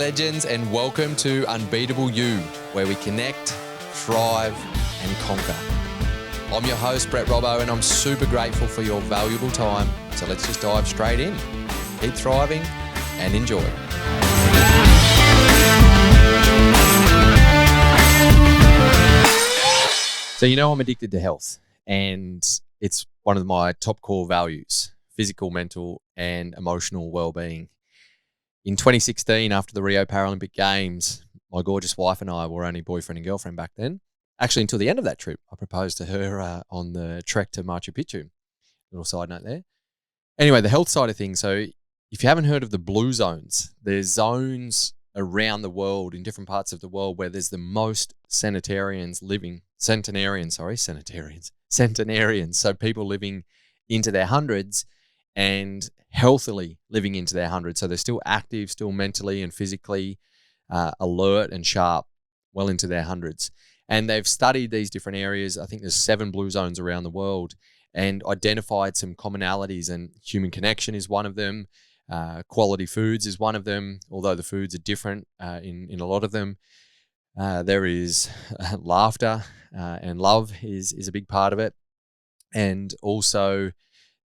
legends, and welcome to Unbeatable You, where we connect, thrive, and conquer. I'm your host, Brett Robbo, and I'm super grateful for your valuable time. So let's just dive straight in. Keep thriving and enjoy. So I'm addicted to health, and it's one of my top core values: physical, mental, and emotional well-being. In 2016, after the Rio Paralympic Games, my gorgeous wife and I were only boyfriend and girlfriend back then. Actually, until the end of that trip, I proposed to her on the trek to Machu Picchu. Little side note there. Anyway, the health side of things. So if you haven't heard of the blue zones, there's zones around the world, in different parts of the world, where there's the most centenarians. So people living into their hundreds and healthily living into their hundreds. So they're still active, still mentally and physically alert and sharp, well into their hundreds. And they've studied these different areas. I think there's 7 blue zones around the world, and identified some commonalities, and human connection is one of them. Quality foods is one of them, although the foods are different in a lot of them. There is laughter and love is a big part of it. And also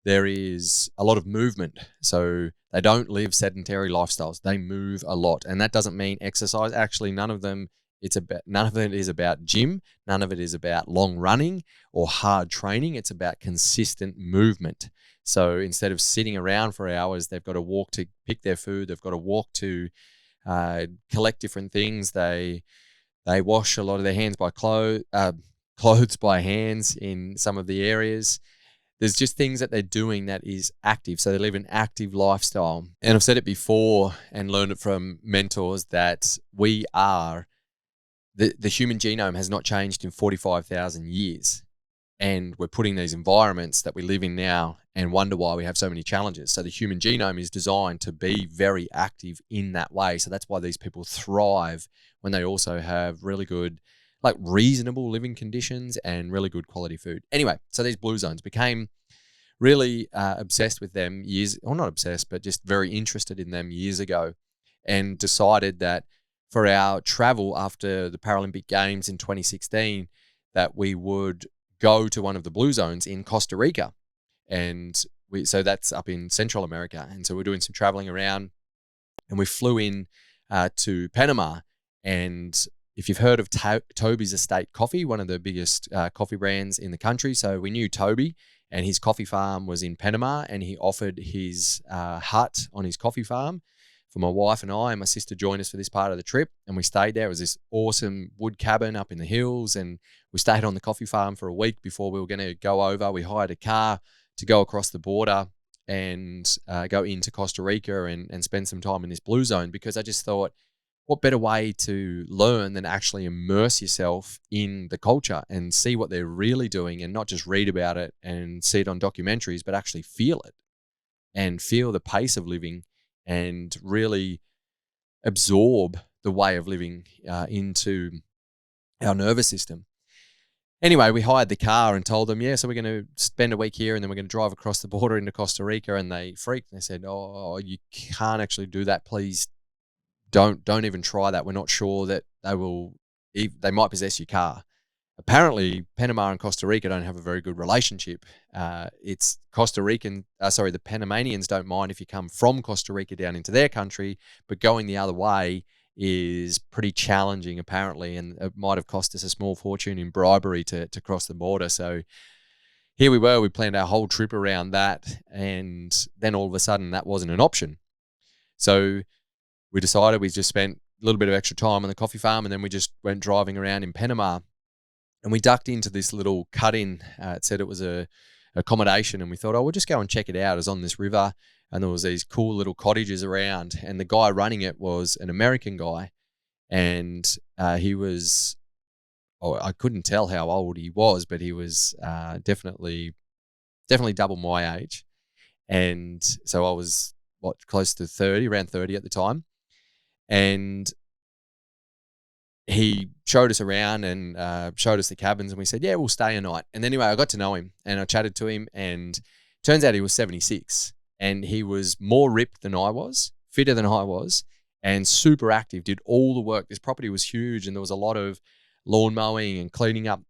there is a lot of movement. So they don't live sedentary lifestyles. They move a lot. And that doesn't mean exercise. Actually, none of it is about gym. None of it is about long running or hard training. It's about consistent movement. So instead of sitting around for hours, they've got to walk to pick their food. They've got to walk to collect different things. They wash a lot of their hands by clothes by hands in some of the areas. There's just things that they're doing that is active. So they live an active lifestyle. And I've said it before and learned it from mentors that we are, the human genome has not changed in 45,000 years. And we're putting these environments that we live in now and wonder why we have so many challenges. So the human genome is designed to be very active in that way. So that's why these people thrive when they also have really good, reasonable living conditions and really good quality food. Anyway, so these blue zones, became really obsessed with them not obsessed, but just very interested in them years ago, and decided that for our travel after the Paralympic Games in 2016, that we would go to one of the blue zones in Costa Rica. And so that's up in Central America. And so we're doing some traveling around, and we flew in to Panama. And if you've heard of Toby's Estate Coffee, one of the biggest coffee brands in the country. So we knew Toby, and his coffee farm was in Panama, and he offered his hut on his coffee farm for my wife and I. And my sister joined us for this part of the trip, and we stayed there. It was this awesome wood cabin up in the hills, and we stayed on the coffee farm for a week before we were going to go over. We hired a car to go across the border and go into Costa Rica and spend some time in this blue zone, because I just thought, what better way to learn than actually immerse yourself in the culture and see what they're really doing, and not just read about it and see it on documentaries, but actually feel it and feel the pace of living and really absorb the way of living into our nervous system. Anyway, we hired the car and told them, so we're going to spend a week here, and then we're going to drive across the border into Costa Rica. And they freaked. They said, "Oh, you can't actually do that. Please don't even try that. We're not sure that they might possess your car." Apparently, Panama and Costa Rica don't have a very good relationship. The Panamanians don't mind if you come from Costa Rica down into their country, but going the other way is pretty challenging, apparently, and it might have cost us a small fortune in bribery to cross the border. So here we were, we planned our whole trip around that, and then all of a sudden that wasn't an option. So we decided we just spent a little bit of extra time on the coffee farm, and then we just went driving around in Panama. And we ducked into this little cut-in. It said it was a accommodation, and we thought, we'll just go and check it out. It was on this river, and there was these cool little cottages around. And the guy running it was an American guy, and he was, I couldn't tell how old he was, but he was definitely double my age. And so I was close to 30, around 30 at the time, and he showed us around and showed us the cabins, and we said, we'll stay a night. And anyway, I got to know him, and I chatted to him, and turns out he was 76, and he was more ripped than I was, fitter than I was, and super active, did all the work. This property was huge and there was a lot of lawn mowing and cleaning up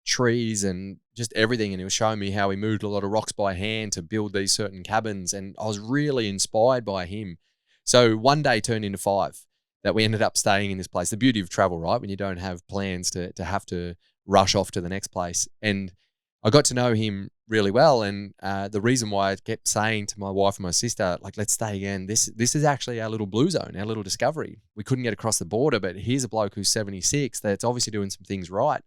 trees and just everything. And he was showing me how he moved a lot of rocks by hand to build these certain cabins. And I was really inspired by him. So one day turned into 5 that we ended up staying in this place. The beauty of travel, right? When you don't have plans to have to rush off to the next place. And I got to know him really well. And the reason why I kept saying to my wife and my sister, like, let's stay again. This is actually our little blue zone, our little discovery. We couldn't get across the border, but here's a bloke who's 76 that's obviously doing some things right.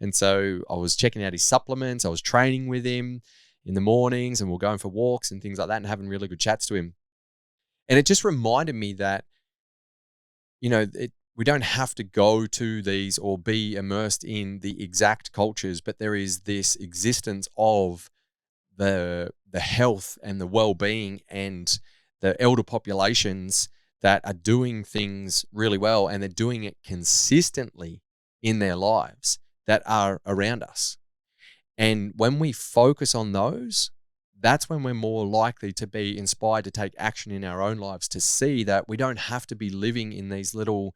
And so I was checking out his supplements. I was training with him in the mornings and we're going for walks and things like that and having really good chats to him. And it just reminded me that, we don't have to go to these or be immersed in the exact cultures, but there is this existence of the health and the well-being and the elder populations that are doing things really well, and they're doing it consistently in their lives that are around us. And when we focus on those, that's when we're more likely to be inspired to take action in our own lives, to see that we don't have to be living in these little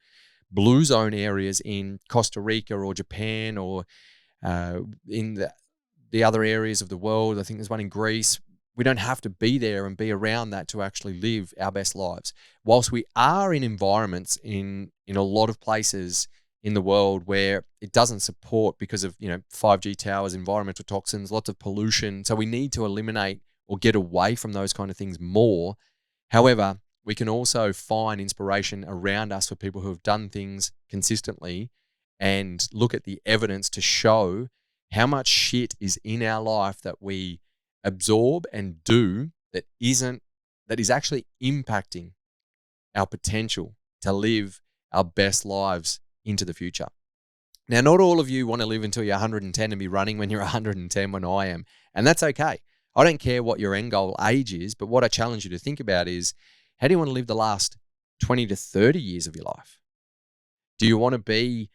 blue zone areas in Costa Rica or Japan or in the other areas of the world. I think there's one in Greece. We don't have to be there and be around that to actually live our best lives. Whilst we are in environments in a lot of places in the world where it doesn't support because of 5G towers, environmental toxins, lots of pollution. So we need to eliminate or get away from those kind of things more. However, we can also find inspiration around us for people who have done things consistently and look at the evidence to show how much shit is in our life that we absorb and do that is actually impacting our potential to live our best lives into the future. Now, not all of you want to live until you're 110 and be running when you're 110 when I am, and that's okay. I don't care what your end goal age is, but what I challenge you to think about is, how do you want to live the last 20 to 30 years of your life? Do you want to be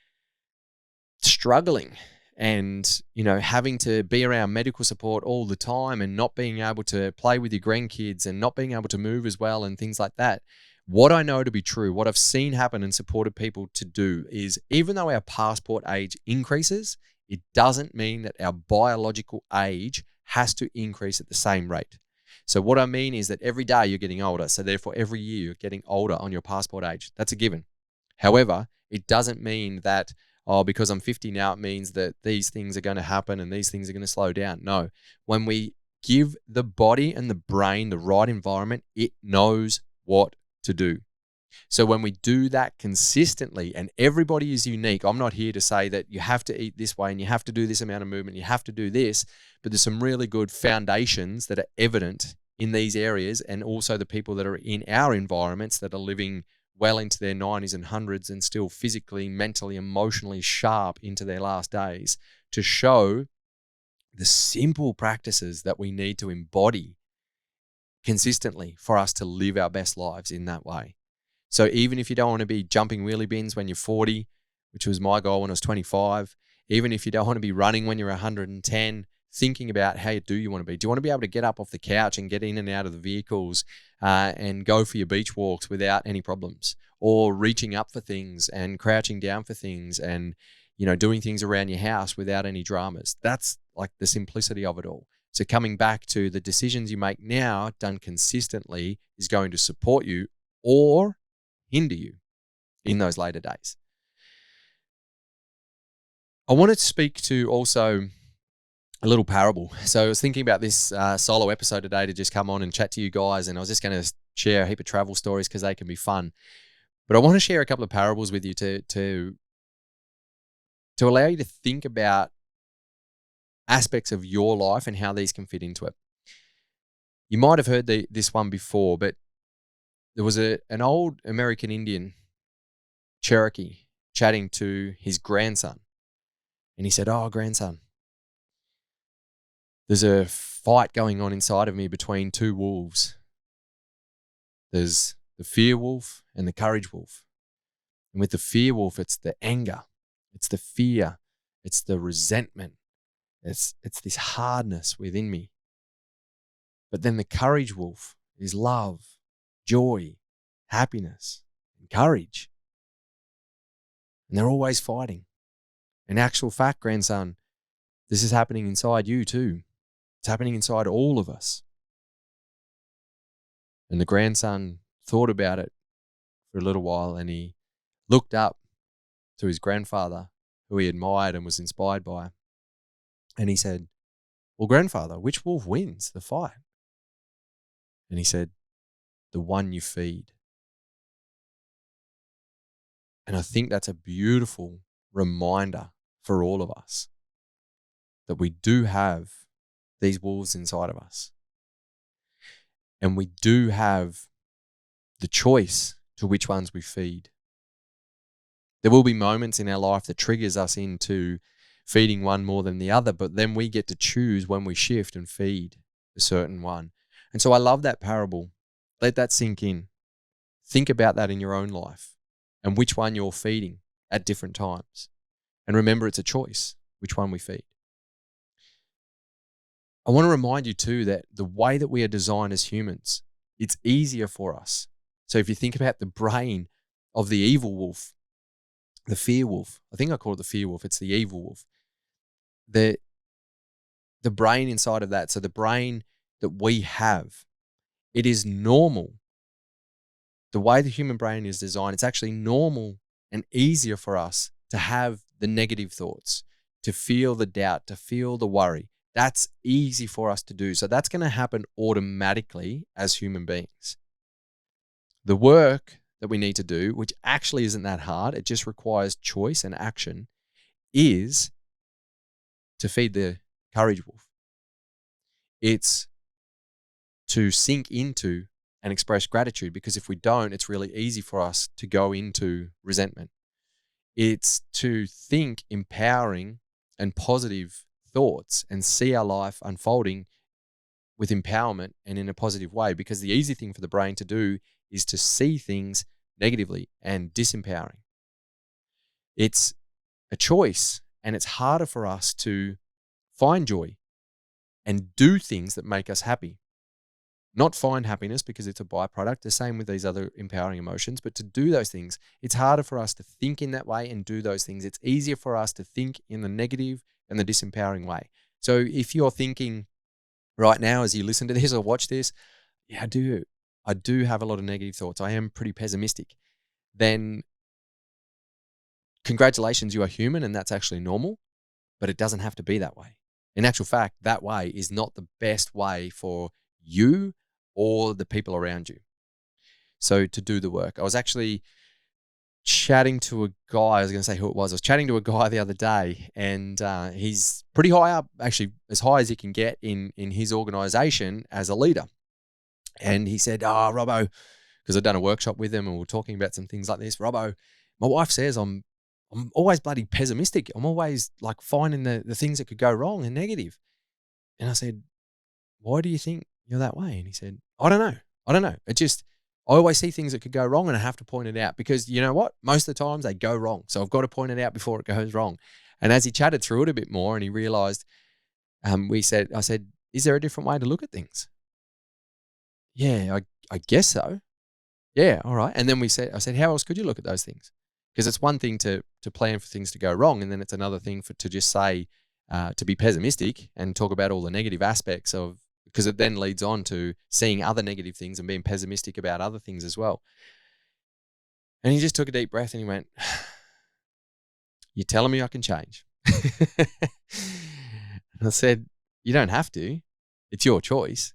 struggling and, having to be around medical support all the time and not being able to play with your grandkids and not being able to move as well and things like that? What I know to be true, what I've seen happen and supported people to do is, even though our passport age increases, it doesn't mean that our biological age has to increase at the same rate. So what I mean is that every day you're getting older. So therefore, every year you're getting older on your passport age. That's a given. However, it doesn't mean that, because I'm 50 now, it means that these things are going to happen and these things are going to slow down. No. When we give the body and the brain the right environment, it knows what to do. So when we do that consistently, and everybody is unique, I'm not here to say that you have to eat this way and you have to do this amount of movement, you have to do this, but there's some really good foundations that are evident in these areas, and also the people that are in our environments that are living well into their 90s and 100s and still physically, mentally, emotionally sharp into their last days, to show the simple practices that we need to embody consistently for us to live our best lives in that way. So even if you don't want to be jumping wheelie bins when you're 40, which was my goal when I was 25, even if you don't want to be running when you're 110, thinking about how do you want to be? Do you want to be able to get up off the couch and get in and out of the vehicles and go for your beach walks without any problems, or reaching up for things and crouching down for things and, doing things around your house without any dramas? That's like the simplicity of it all. So coming back to the decisions you make now done consistently is going to support you or hinder you in those later days. I wanted to speak to also a little parable. So I was thinking about this solo episode today to just come on and chat to you guys, and I was just going to share a heap of travel stories because they can be fun. But I want to share a couple of parables with you to allow you to think about aspects of your life and how these can fit into it. You might have heard this one before, but there was an old American Indian, Cherokee, chatting to his grandson. And he said, "Oh, grandson, there's a fight going on inside of me between two wolves. There's the fear wolf and the courage wolf. And with the fear wolf, it's the anger, it's the fear, it's the resentment, it's this hardness within me. But then the courage wolf is love, joy, happiness, and and courage. And they're always fighting. In actual fact, grandson, this is happening inside you too. It's happening inside all of us. And the grandson thought about it for a little while, and he looked up to his grandfather, who he admired and was inspired by. And he said, well, grandfather, which wolf wins the fight? And he said, the one you feed. And I think that's a beautiful reminder for all of us that we do have these wolves inside of us. And we do have the choice to which ones we feed. There will be moments in our life that triggers us into feeding one more than the other, but then we get to choose when we shift and feed a certain one. And so I love that parable. Let that sink in. Think about that in your own life and which one you're feeding at different times. And remember, it's a choice which one we feed. I want to remind you too that the way that we are designed as humans, it's easier for us. So if you think about the brain of the evil wolf, the fear wolf, I think I call it the fear wolf, it's the evil wolf. The brain inside of that, so the brain that we have, it is normal. The way the human brain is designed, it's actually normal and easier for us to have the negative thoughts, to feel the doubt, to feel the worry. That's easy for us to do. So that's going to happen automatically as human beings. The work that we need to do, which actually isn't that hard, it just requires choice and action, is to feed the courage wolf. It's to sink into and express gratitude, because if we don't, it's really easy for us to go into resentment. It's to think empowering and positive thoughts and see our life unfolding with empowerment and in a positive way, because the easy thing for the brain to do is to see things negatively and disempowering. It's a choice, and it's harder for us to find joy and do things that make us happy. Not find happiness because it's a byproduct, the same with these other empowering emotions, but to do those things. It's harder for us to think in that way and do those things. It's easier for us to think in the negative and the disempowering way. So if you're thinking right now as you listen to this or watch this, yeah, I do have a lot of negative thoughts, I am pretty pessimistic, then congratulations, you are human, and that's actually normal, but it doesn't have to be that way. In actual fact, that way is not the best way for you or the people around you. So to do the work, I was actually chatting to a guy, I was going to say who it was. I was chatting to a guy the other day, and he's pretty high up, actually as high as he can get in his organization as a leader. And he said, Robbo, because I'd done a workshop with him and we were talking about some things like this. Robbo, my wife says I'm always bloody pessimistic. I'm always like finding the things that could go wrong and negative. And I said, why do you think you're that way? And he said, I don't know. I always see things that could go wrong and I have to point it out, because you know what? Most of the times they go wrong. So I've got to point it out before it goes wrong. And as he chatted through it a bit more and he realized, I said, is there a different way to look at things? Yeah, I guess so. Yeah, all right. And then I said, how else could you look at those things? Because it's one thing to plan for things to go wrong, and then it's another thing to just say, to be pessimistic and talk about all the negative aspects of, because it then leads on to seeing other negative things and being pessimistic about other things as well. And he just took a deep breath and he went, you're telling me I can change? And I said, you don't have to. It's your choice,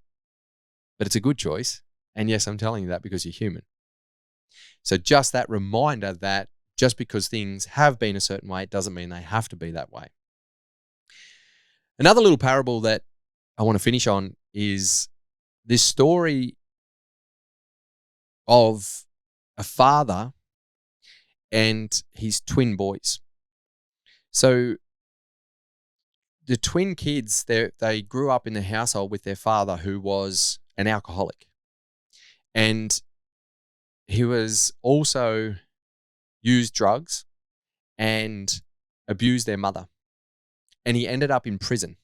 but it's a good choice. And yes, I'm telling you that because you're human. So just that reminder that just because things have been a certain way, it doesn't mean they have to be that way. Another little parable that I want to finish on is this story of a father and his twin boys. So the twin kids, they grew up in the household with their father, who was an alcoholic. And he was also used drugs and abused their mother. And he ended up in prison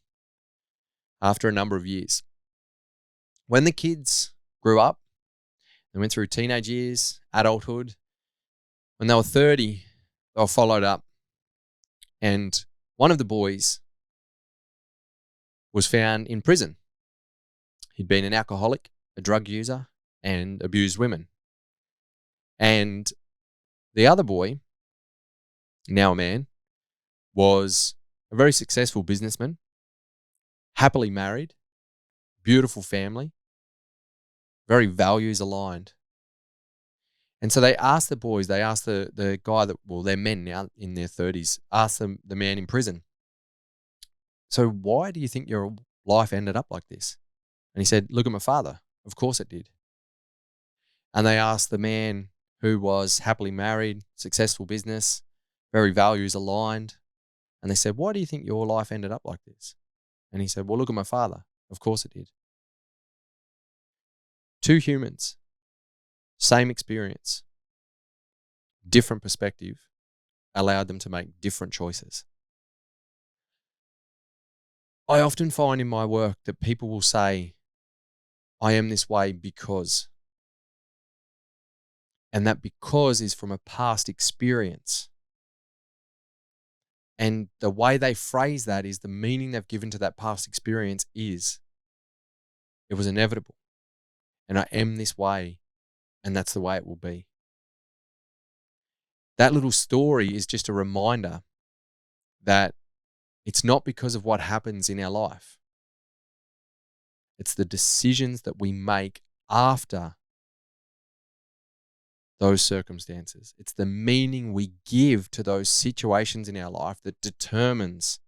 after a number of years. When the kids grew up, they went through teenage years, adulthood, When they were 30, they were followed up, and one of the boys was found in prison. He'd been an alcoholic, a drug user, and abused women. And the other boy, now a man, was a very successful businessman, happily married, beautiful family, very values aligned. And so they asked the boys, they asked the guy that, well, they're men now in their 30s, asked the man in prison, so why do you think your life ended up like this? And he said, look at my father. Of course it did. And they asked the man who was happily married, successful business, very values aligned. And they said, why do you think your life ended up like this? And he said, well, look at my father. Of course it did. Two humans, same experience, different perspective, allowed them to make different choices. I often find in my work that people will say, I am this way because. And that because is from a past experience. And the way they phrase that is the meaning they've given to that past experience is, it was inevitable. And I am this way, and that's the way it will be. That little story is just a reminder that it's not because of what happens in our life. It's the decisions that we make after those circumstances. It's the meaning we give to those situations in our life that determines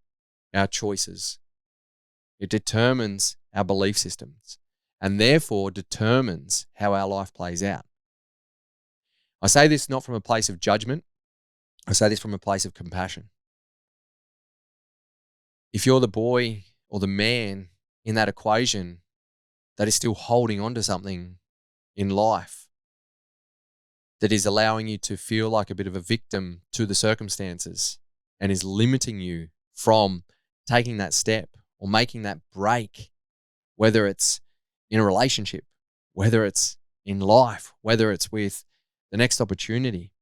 our choices. It determines our belief systems and therefore determines how our life plays out. I say this not from a place of judgment. I say this from a place of compassion. If you're the boy or the man in that equation that is still holding on to something in life that is allowing you to feel like a bit of a victim to the circumstances and is limiting you from taking that step or making that break, whether it's in a relationship, whether it's in life, whether it's with the next opportunity.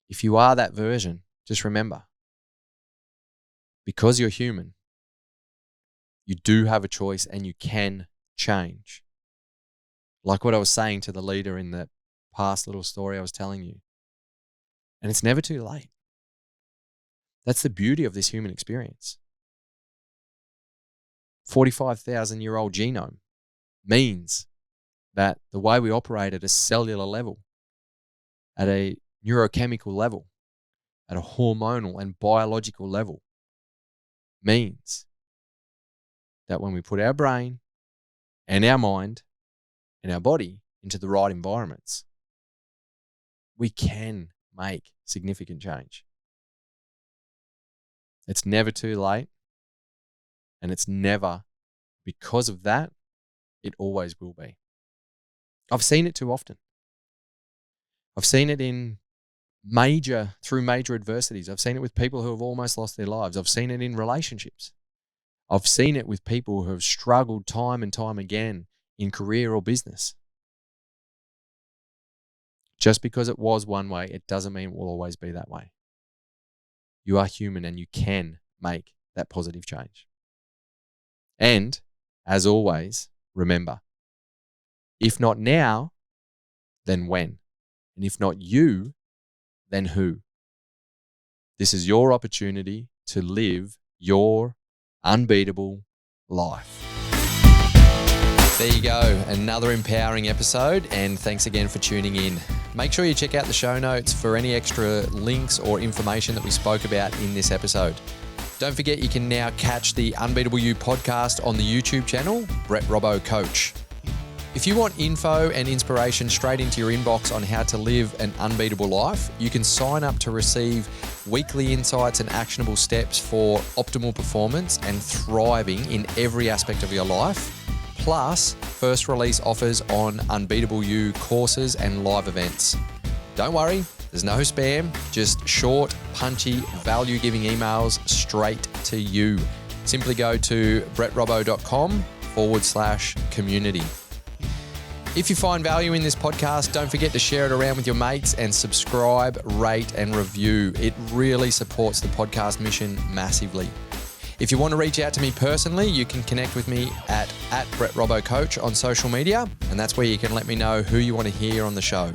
If you are that version, just remember, because you're human, you do have a choice and you can change. Like what I was saying to the leader in that past little story I was telling you. And it's never too late. That's the beauty of this human experience. 45,000-year-old genome means that the way we operate at a cellular level, at a neurochemical level, at a hormonal and biological level, means that when we put our brain and our mind and our body into the right environments, we can make significant change. It's never too late, and it's never, because of that, it always will be. I've seen it too often. I've seen it through major adversities. I've seen it with people who have almost lost their lives. I've seen it in relationships. I've seen it with people who have struggled time and time again in career or business. Just because it was one way, it doesn't mean it will always be that way. You are human and you can make that positive change. And, as always, remember, if not now, then when? And if not you, then who? This is your opportunity to live your unbeatable life. There you go, another empowering episode, and thanks again for tuning in. Make sure you check out the show notes for any extra links or information that we spoke about in this episode. Don't forget you can now catch the Unbeatable You podcast on the YouTube channel, Brett Robbo Coach. If you want info and inspiration straight into your inbox on how to live an unbeatable life, you can sign up to receive weekly insights and actionable steps for optimal performance and thriving in every aspect of your life, plus first release offers on Unbeatable You courses and live events. Don't worry, there's no spam, just short, punchy, value-giving emails straight to you. Simply go to brettrobbo.com/community. If you find value in this podcast, don't forget to share it around with your mates and subscribe, rate, and review. It really supports the podcast mission massively. If you want to reach out to me personally, you can connect with me at BrettRobboCoach on social media, and that's where you can let me know who you want to hear on the show.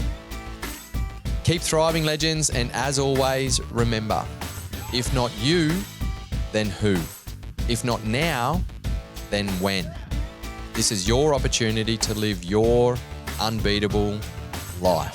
Keep thriving, legends, and as always, remember, if not you, then who? If not now, then when? This is your opportunity to live your unbeatable life.